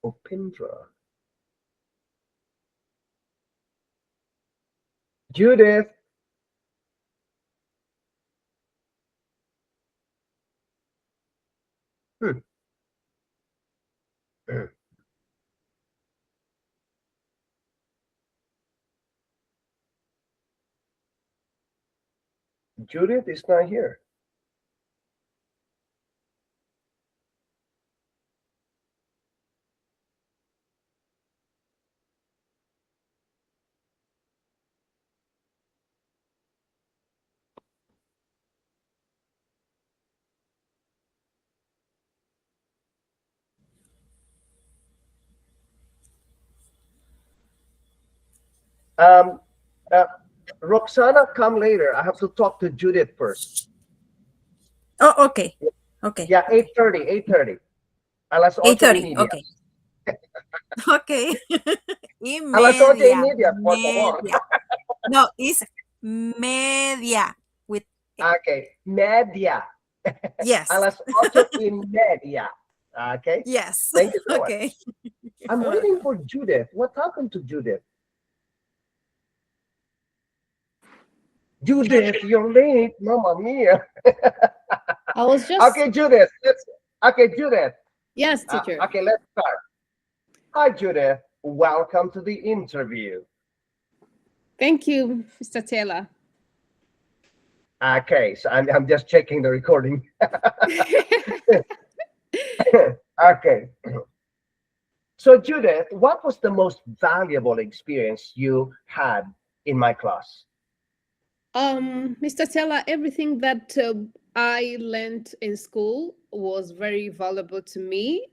Upindra. Judith. Hmm. Judith is not here. Um, uh, Roxana, come later. I have to talk to Judith first. Oh, okay. Okay. Yeah, Okay. 8:30, 8:30. A las 8:30. 8:30. Okay. Okay. Y A las 8:30, media. por favor. Media. No, it's media with Okay, media. A yes. las 8:30. Okay, Yes. thank you so much. Okay. I'm waiting for Judith. What happened to Judith? Judith, you're late. Mamma mia. I was just Okay, Judith. Okay, Judith. yes, teacher. Okay, let's start. Hi, Judith. Welcome to the interview. Thank you, Mr. Taylor. Okay, so I'm just checking the recording. Okay. So, Judith, what was the most valuable experience you had in my class? Mr. Taylor, everything that I learned in school was very valuable to me,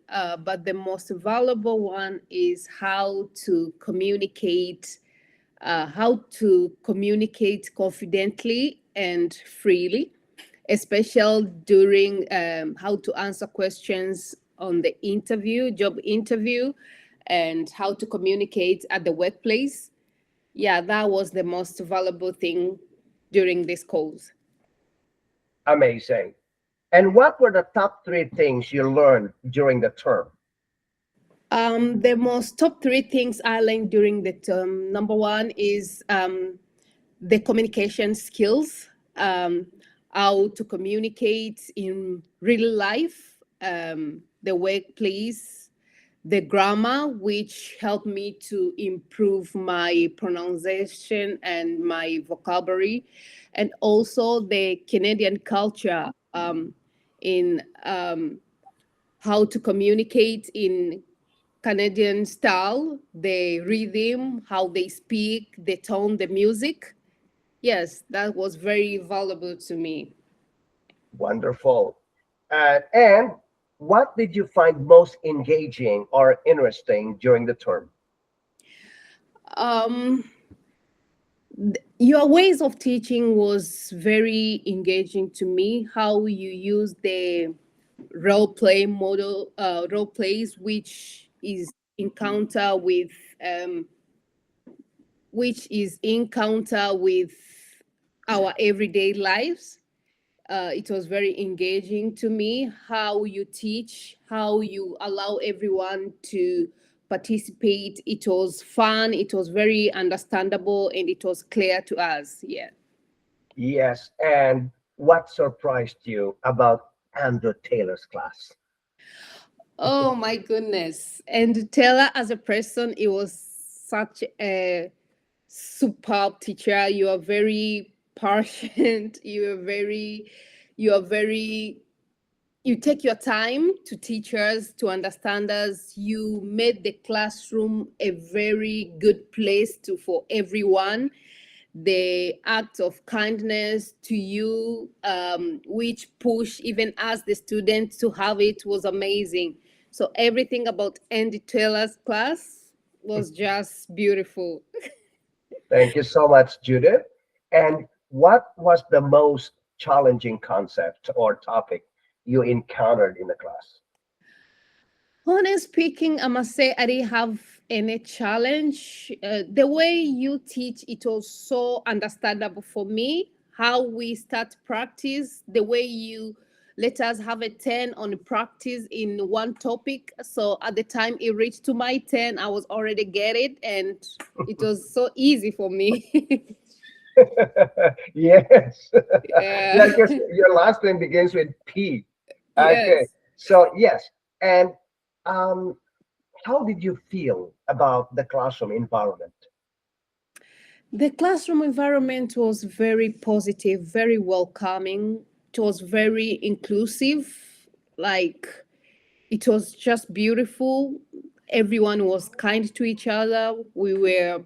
but the most valuable one is how to communicate confidently and freely, especially during how to answer questions on the job interview, and how to communicate at the workplace. Yeah, that was the most valuable thing during this course. Amazing. And what were the top three things you learned during the term? The most top three things I learned during the term. Number one is the communication skills, how to communicate in real life, the workplace, the grammar, which helped me to improve my pronunciation and my vocabulary, and also the Canadian culture, in how to communicate in Canadian style, the rhythm, how they speak, the tone, the music. Yes, that was very valuable to me. Wonderful. And what did you find most engaging or interesting during the term? Um, your ways of teaching was very engaging to me. How you use the role plays, encounter with um, encounter with our everyday lives. It was very engaging to me how you teach, how you allow everyone to participate. It was fun, it was very understandable, and it was clear to us. Yeah. Yes. And what surprised you about Andrew Taylor's class? Oh my goodness. And Taylor, as a person, it was such a superb teacher. You are very patient. You are very you take your time to teach us, to understand us. You made the classroom a very good place for everyone. The act of kindness to you, which push even us the students to have it, was amazing. So everything about Andy Taylor's class was just beautiful. Thank you so much, Judith. And what was the most challenging concept or topic you encountered in the class? Honestly speaking, I must say I didn't have any challenge. The way you teach, it was so understandable for me. How we start practice, the way let us have a 10 on practice in one topic. So at the time it reached to my 10, I was already get it, and it was so easy for me. Yes. Yeah. Yeah, because your last name begins with P. Okay. Yes. So yes. And um, how did you feel about the classroom environment? The classroom environment was very positive, very welcoming. It was very inclusive. Like, it was just beautiful. Everyone was kind to each other. We were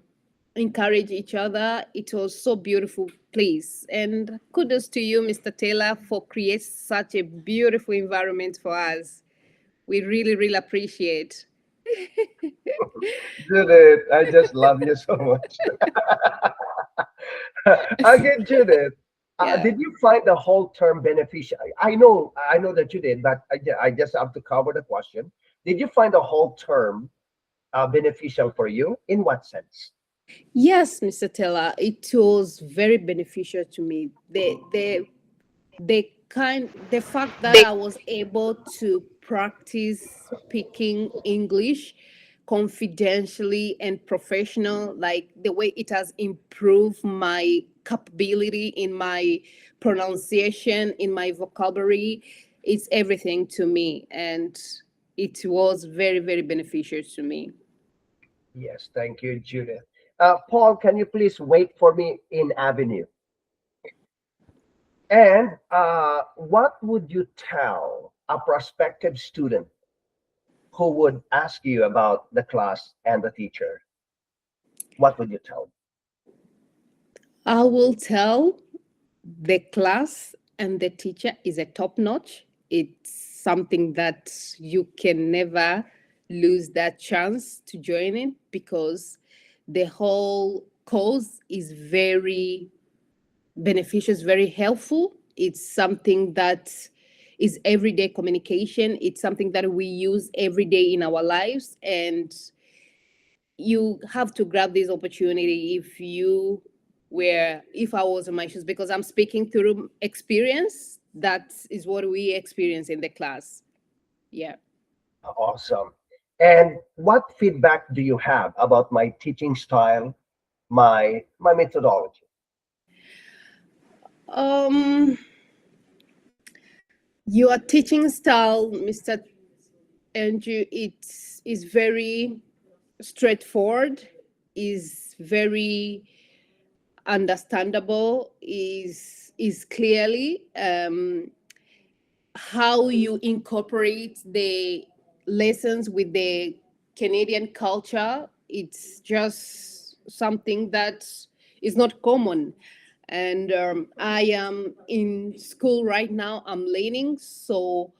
encourage each other. It was so beautiful place. And kudos to you, Mr. Taylor, for creating such a beautiful environment for us. We really, really appreciate. Judith, I just love you so much. Okay, Judith, Yeah. did you find the whole term beneficial? I know that you did, but I just have to cover the question. Did you find the whole term beneficial for you? In what sense? Yes, Mr. Taylor, it was very beneficial to me. The fact that I was able to practice speaking English confidentially and professional, like the way it has improved my capability in my pronunciation, in my vocabulary, it's everything to me, and it was very, very beneficial to me. Yes, thank you, Judith. Paul, can you please wait for me in Avenue? And what would you tell a prospective student who would ask you about the class and the teacher? What would you tell? I will tell the class and the teacher is a top notch. It's something that you can never lose that chance to join it, because the whole course is very beneficial, it's very helpful. It's something that is everyday communication. It's something that we use every day in our lives, and you have to grab this opportunity if I was in my shoes, because I'm speaking through experience. That is what we experience in the class. Yeah. Awesome. And what feedback do you have about my teaching style, my methodology? um your teaching style, Mr. Andrew, it's is very straightforward, is very understandable, is clearly how you incorporate the lessons with the Canadian culture. It's just something that is not common. And I am in school right now, I'm learning. So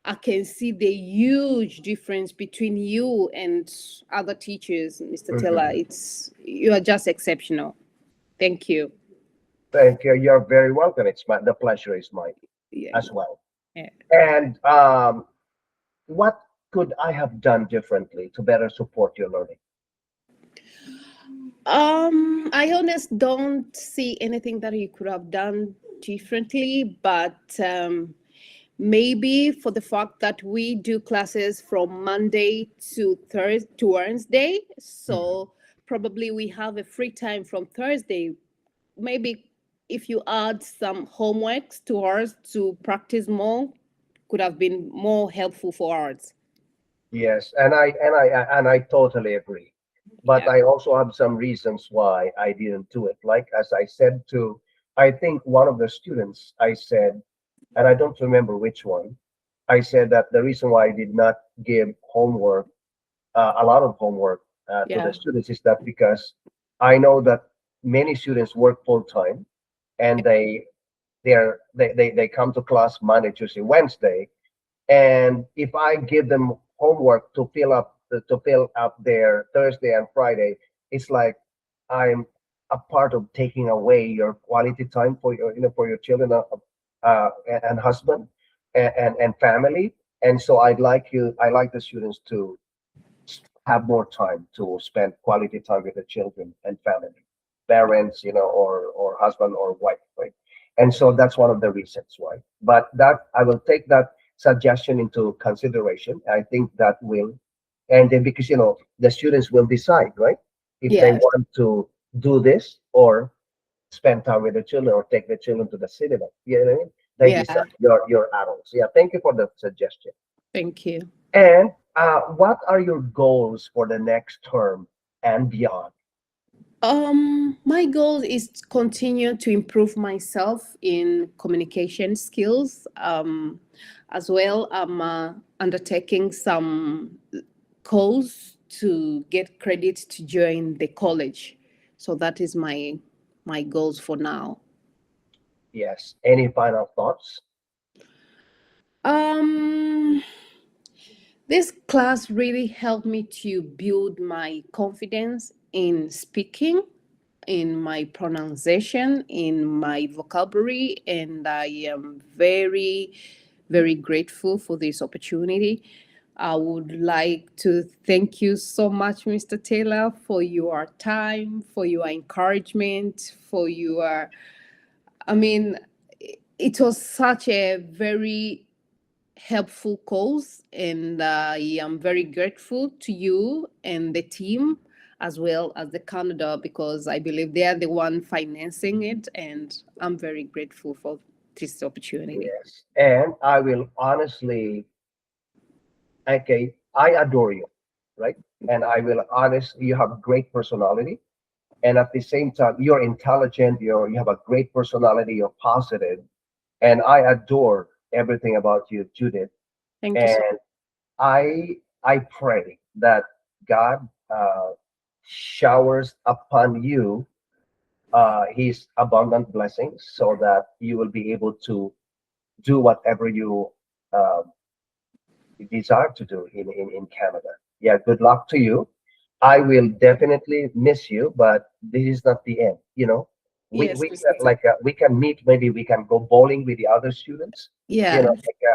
I can see the huge difference between you and other teachers, Mr. Taylor. Mhm. You are just exceptional. Thank you. Thank you. You're very welcome. The pleasure is mine Yeah. as well. Yeah. And what could I have done differently to better support your learning? I honestly don't see anything that you could have done differently, but maybe for the fact that we do classes from Monday to Thursday to Wednesday, Mhm. so probably we have a free time from Thursday. Maybe if you add some homeworks to ours to practice more, could have been more helpful for ours. Yes, and I totally agree. But Yeah. I also have some reasons why I didn't do it. Like as I said to, I think one of the students, I said, and I don't remember which one, I said that the reason why I did not give homework, a lot of homework to the Yeah. students is that because I know that many students work full time and they come to class Monday, Tuesday, Wednesday, and if I give them homework to fill up their Thursday and Friday, it's like I'm a part of taking away your quality time for your for your children and husband and family. And so I like the students to have more time to spend quality time with the children and family, parents, or husband or wife, right? And so that's one of the reasons why. But that I will take that suggestion into consideration. I think that will, and then because the students will decide, right, if they Yes. want to do this or spend time with the children or take the children to the cinema. You know what I mean? They Yeah. decide. Your adults. Yeah. Thank you for the suggestion. Thank you. And what are your goals for the next term and beyond? My goal is to continue to improve myself in communication skills. As well, I'm undertaking some calls to get credit to join the college. So that is my goals for now. Yes. Any final thoughts? Um, this class really helped me to build my confidence in speaking, in my pronunciation, in my vocabulary, and I am very, very grateful for this opportunity. I would like to thank you so much, Mr. Taylor, for your time, for your encouragement, for your, I mean, it was such a very helpful cause, and I am very grateful to you and the team as well as the Canada, because I believe they are the one financing it, and I'm very grateful for this opportunity. Yes. And I will honestly, okay, I adore you, right? And I will honestly, you have great personality. And at the same time, you're intelligent, you have a great personality, you're positive, and I adore everything about you, Judith. Thank you so And I pray that God showers upon you His abundant blessings, so that you will be able to do whatever you uh, desire to do in Canada. Yeah, good luck to you. I will definitely miss you, but this is not the end. Yes, We Mr. Taylor. we can meet. Maybe we can go bowling with the other students. Yeah,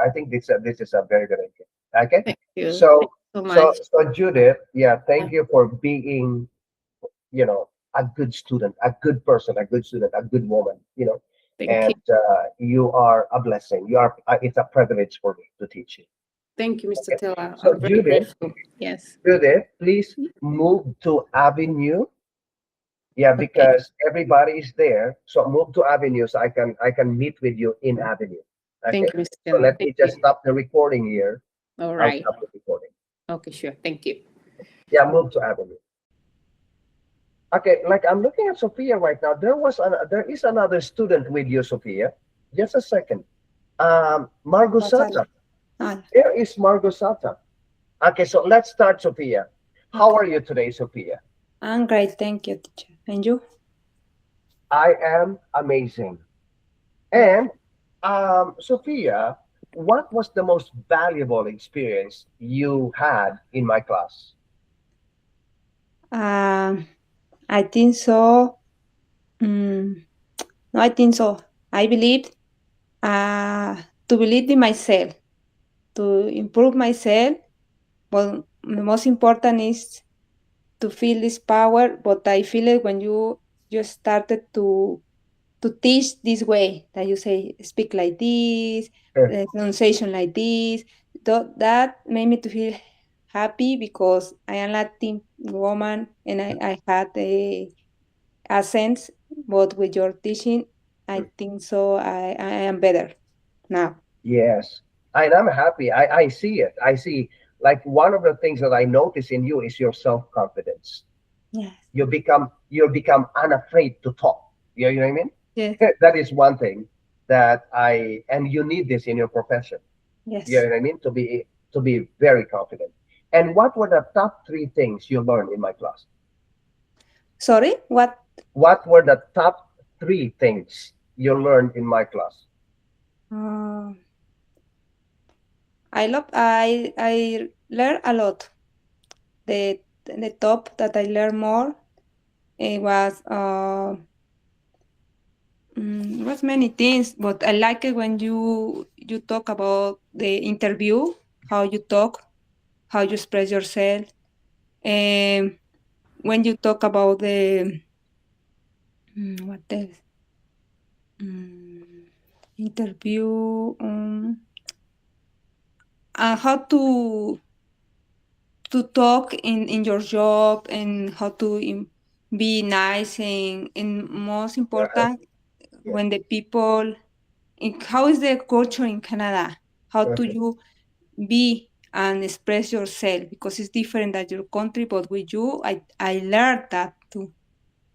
I think this is a very good idea. Okay, thank you. Thank so you so so much. so Judith, yeah, thank you for being a good student, a good person, a good student, a good woman. Thank you. And you are a blessing. It's a privilege for me to teach you. Thank you, Mr. Okay, Taylor. so I'm very Judith. grateful. Yes. Judith, please move to Avenue. Yeah, Okay. because everybody is there. So move to Avenue so I can meet with you in Avenue. Thank Okay. you, Mr. So Taylor. let Thank me you. just stop the recording here. All I'll right. stop the recording. Okay, sure. Thank you. Yeah, move to Avenue. Okay, like I'm looking at Sophia right now. There is another student with you, Sophia. Just a second. Margosata. Rosario. Ah, There is Margosata. Okay, so let's start, Sophia. How okay. are you today, Sophia? I'm great, thank you, teacher. And you? I am amazing. And Sophia, what was the most valuable experience you had in my class? Um, I think so. Mm, no, I think so. I believe to believe in myself, to improve myself. Well, the most important is to feel this power. But I feel it when you started to teach this way that you say speak like this, the pronunciation like this. That made me to feel happy because I am Latin woman and I had a accent, but with your teaching, I think so I am better now. Yes, and I'm happy. I see it. I see, like, one of the things that I notice in you is your self-confidence. Yes, You become unafraid to talk. You know what I mean? yes, That is one thing and you need this in your profession. You yes. know what I mean? To be very confident. And what were the top three things you learned in my class? Sorry, what? What were the top three things you learned in my class? Uh, I learn a lot. The top that I learned more it was many things, but I like it when you talk about the interview, how you talk, how you express yourself, and when you talk about the what else? Mm, interview how to talk in your job and how to be nice and most Uh-huh. important Yeah. when the people how is the culture in Canada? How do Uh-huh. you be and express yourself? Because it's different than your country, but with you, I learned that too.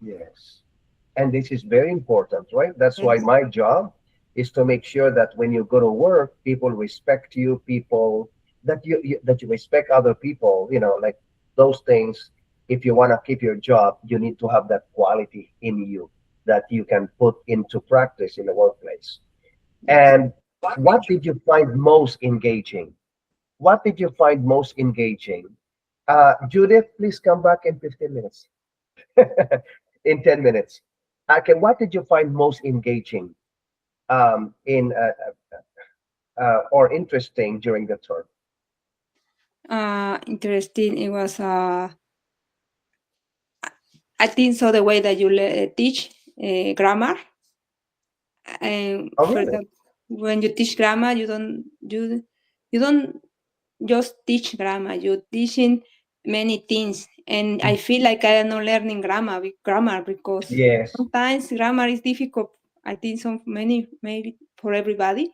Yes. And this is very important, right? That's why Yes. my job is to make sure that when you go to work, people respect you, people that you respect other people, like those things. If you want to keep your job, you need to have that quality in you that you can put into practice in the workplace. Yes. And what did you find most engaging? What did you find most engaging? Judith, please come back in 15 minutes. In 10 minutes. Okay, what did you find most engaging in or interesting during the tour? Interesting. It was I think so the way that you teach grammar. And Oh, for really? example, when you teach grammar, you don't just teach grammar. You're teaching many things, and I feel like I am not learning grammar because Yes, sometimes grammar is difficult. I think some many maybe for everybody,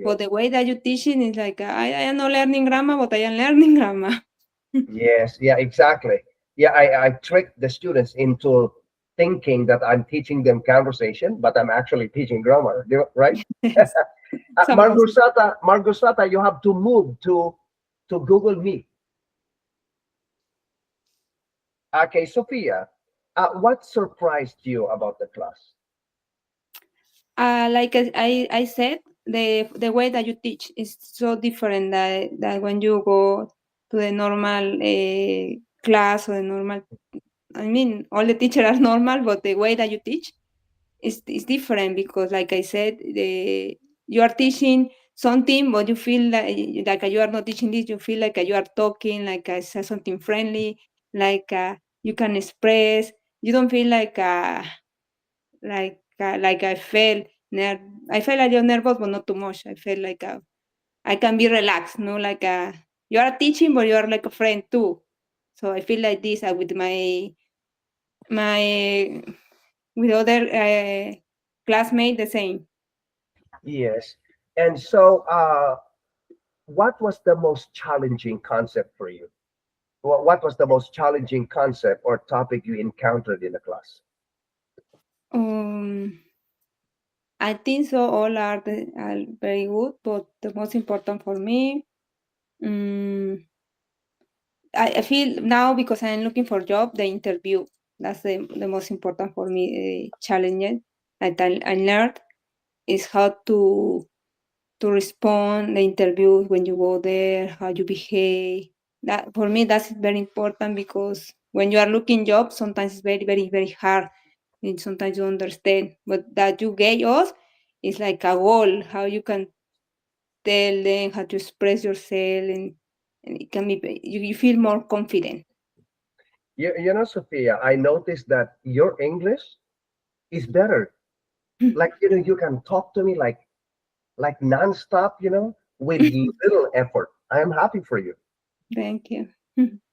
but yes, the way that you teaching is like I am not learning grammar, but I am learning grammar. yes, yeah, exactly. Yeah, I trick the students into thinking that I'm teaching them conversation, but I'm actually teaching grammar, right? Yes, sometimes. Margosata, you have to move to Google Meet. Okay, Sophia, what surprised you about the class? Like I said, the way that you teach is so different that when you go to the normal class or the normal. I mean, all the teachers are normal, but the way that you teach is different because, like I said, you are teaching something, but you feel like you are not teaching this. You feel like you are talking, like I say something friendly, like you can express. You don't feel like I felt I felt a little nervous, but not too much. I felt like I can be relaxed, no, like you are teaching, but you are like a friend too. So I feel like this with my with other classmates the same. Yes. And so, what was the most challenging concept for you? What was the most challenging concept or topic you encountered in the class? Um, I think so. All are very good, but the most important for me, um, I feel now because I'm looking for job, the interview. That's the most important for me. Challenging that I learned is how to respond the interviews when you go there, how you behave. That for me that's very important because when you are looking jobs, sometimes it's very hard and sometimes you understand. But that you get us is like a goal, how you can tell them how to express yourself and it can be you feel more confident. Sophia, I noticed that your English is better. Like, you can talk to me like nonstop, with little effort. I am happy for you. Thank you.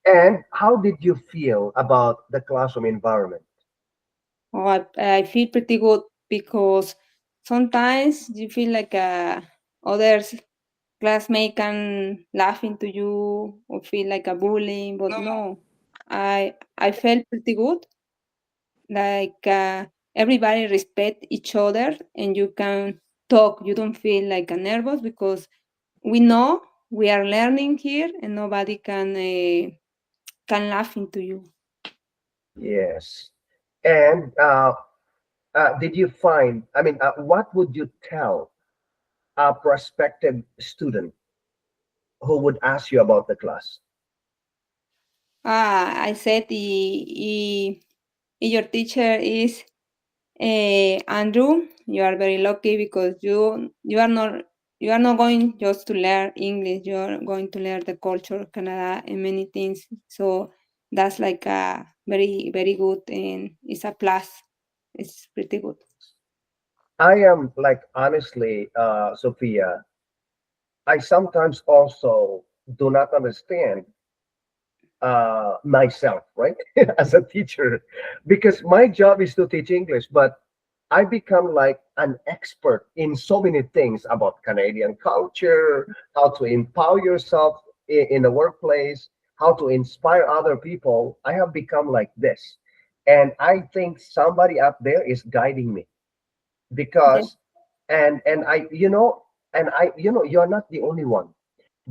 And how did you feel about the classroom environment? Oh, I feel pretty good because sometimes you feel like others classmate can laugh into you or feel like a bullying, but no, I felt pretty good. Like everybody respect each other, and you can talk. You don't feel like a nervous because we know we are learning here, and nobody can laugh into you. Yes. And did you find, I mean, what would you tell a prospective student who would ask you about the class? I said your teacher is Andrew, you are very lucky because you are not going just to learn English. You are going to learn the culture of Canada and many things. So that's like a very good and it's a plus. It's pretty good. I am like honestly, Sophia, I sometimes also do not understand myself, right? As a teacher, because my job is to teach English, but I become like an expert in so many things about Canadian culture, how to empower yourself in the workplace, how to inspire other people. I have become like this. And I think somebody up there is guiding me Yes, because, and I, you're not the only one,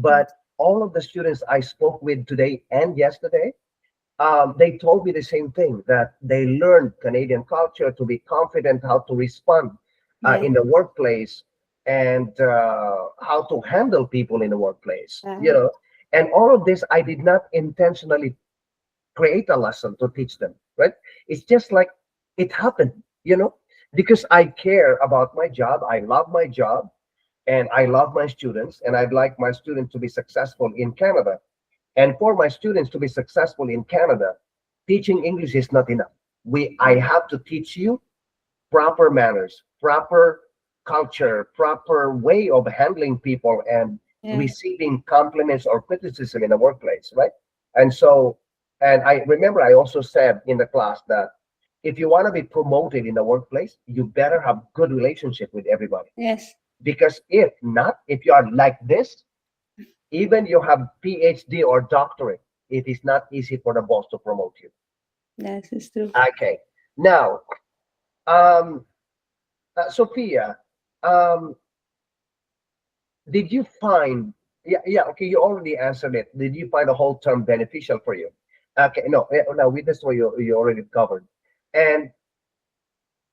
yes, but all of the students I spoke with today and yesterday, they told me the same thing that they learned Canadian culture to be confident, how to respond yes. in the workplace, and how to handle people in the workplace. Right. And all of this I did not intentionally create a lesson to teach them. Right? It's just like it happened. Because I care about my job. I love my job, and I love my students, and I'd like my students to be successful in Canada. And for my students to be successful in Canada, teaching English is not enough. I have to teach you proper manners, proper culture, proper way of handling people and Yes, receiving compliments or criticism in the workplace, right? And so, and I remember I also said in the class that if you want to be promoted in the workplace, you better have good relationship with everybody. yes, Because if not, if you are like this, even you have PhD or doctorate, it is not easy for the boss to promote you. yes, it's true. Okay. Now, um, Sophia, um, did you find? Yeah, yeah. Okay, you already answered it. Did you find the whole term beneficial for you? Okay, no, no. With this one, you already covered. And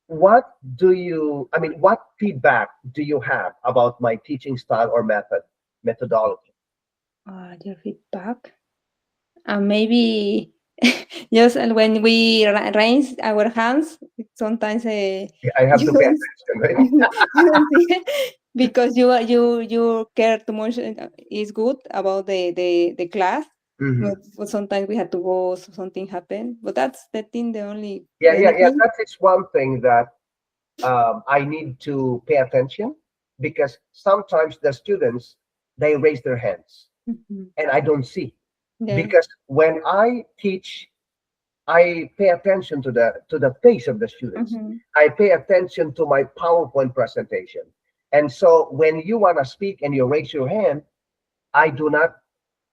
what do you? I mean, what feedback do you have about my teaching style or methodology? Your feedback. Maybe just when we raise our hands, sometimes I have you to pay don't, attention, right? you don't see it because you care too much is good about the class, Mhm. but sometimes we have to go, so something happen. But that's the thing, the only Yeah, yeah, yeah. benefit. That is one thing that I need to pay attention because sometimes the students they raise their hands Mhm. and I don't see Yes. because when I teach, I pay attention to the face of the students. Mhm. I pay attention to my PowerPoint presentation, and so when you want to speak and you raise your hand, I do not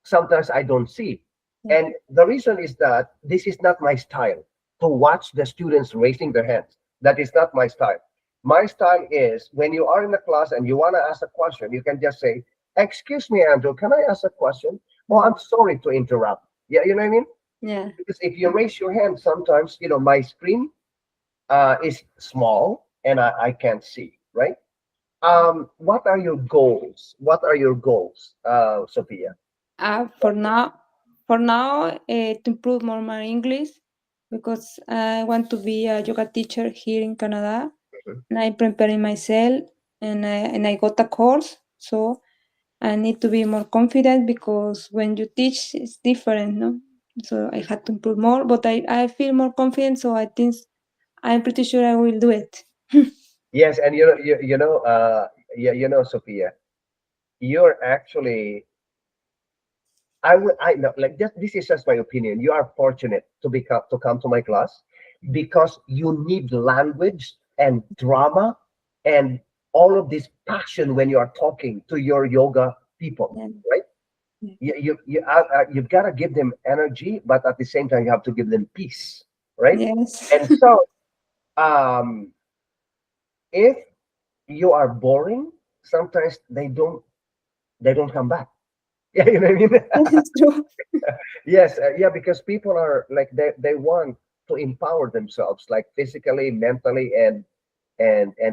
sometimes I don't see. Yeah. And the reason is that this is not my style to watch the students raising their hands. That is not my style. My style is when you are in the class and you want to ask a question, you can just say, "Excuse me, Andrew, can I ask a question?" Oh, Mm. I'm sorry to interrupt. Yeah, you know what I mean? Yeah. Because if you raise your hand, sometimes, my screen is small and I can't see, right? What are your goals? What are your goals, Sophia? For now, to improve more my English, because I want to be a yoga teacher here in Canada, Mhm. and I'm preparing myself, and I got a course, so I need to be more confident because when you teach, it's different, no? So I had to improve more, but I feel more confident, so I'm pretty sure I will do it. Yes, and yeah, Sophia, you're actually, I know, like just this is just my opinion. You are fortunate to come to my class because you need language and drama and all of this passion when you are talking to your yoga people, Yeah. right? Yeah. You've got to give them energy, but at the same time you have to give them peace, right? Yes. And so, um, if you are boring, sometimes they don't come back. Yeah, you know what I mean? That is true. Yes, yeah, because people are like they want to empower themselves, like physically, mentally, and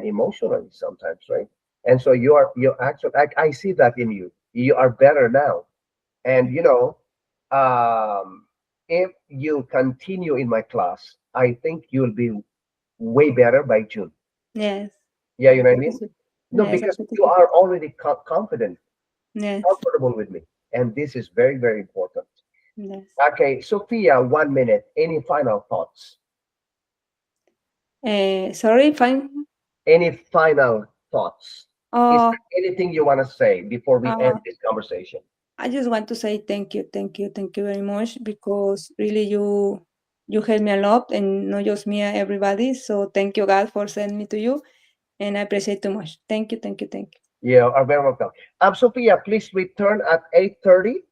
emotionally sometimes, right? And so you're actually I see that in you. You are better now, and if you continue in my class, I think you'll be way better by June. Yes. Yeah, you I'm know what I pretty mean? sure. No, Yes, I'm because pretty you sure. are already confident, Yes. comfortable with me, and this is very, very important. Yes. Okay, Sophia, 1 minute. Any final thoughts? Sorry, fine. any final thoughts? Is Oh, there anything you want to say before we end uh, this conversation? I just want to say thank you, thank you, thank you very much, because really you helped me a lot, and not just me, everybody. So thank you, God, for sending me to you, and I appreciate too much. Thank you, thank you, thank you. You are very welcome. Sophia, please return at 8:30.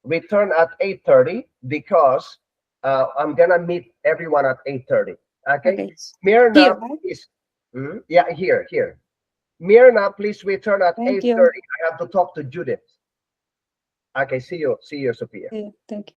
Return at 8:30 because I'm gonna meet everyone at 8:30. Okay. Okay. Here, Mirna, right? please. Yeah, here. Mirna, please return at Thank you. 8:30. I have to talk to Judith. Okay, see you, Sophia. Yeah, thank you.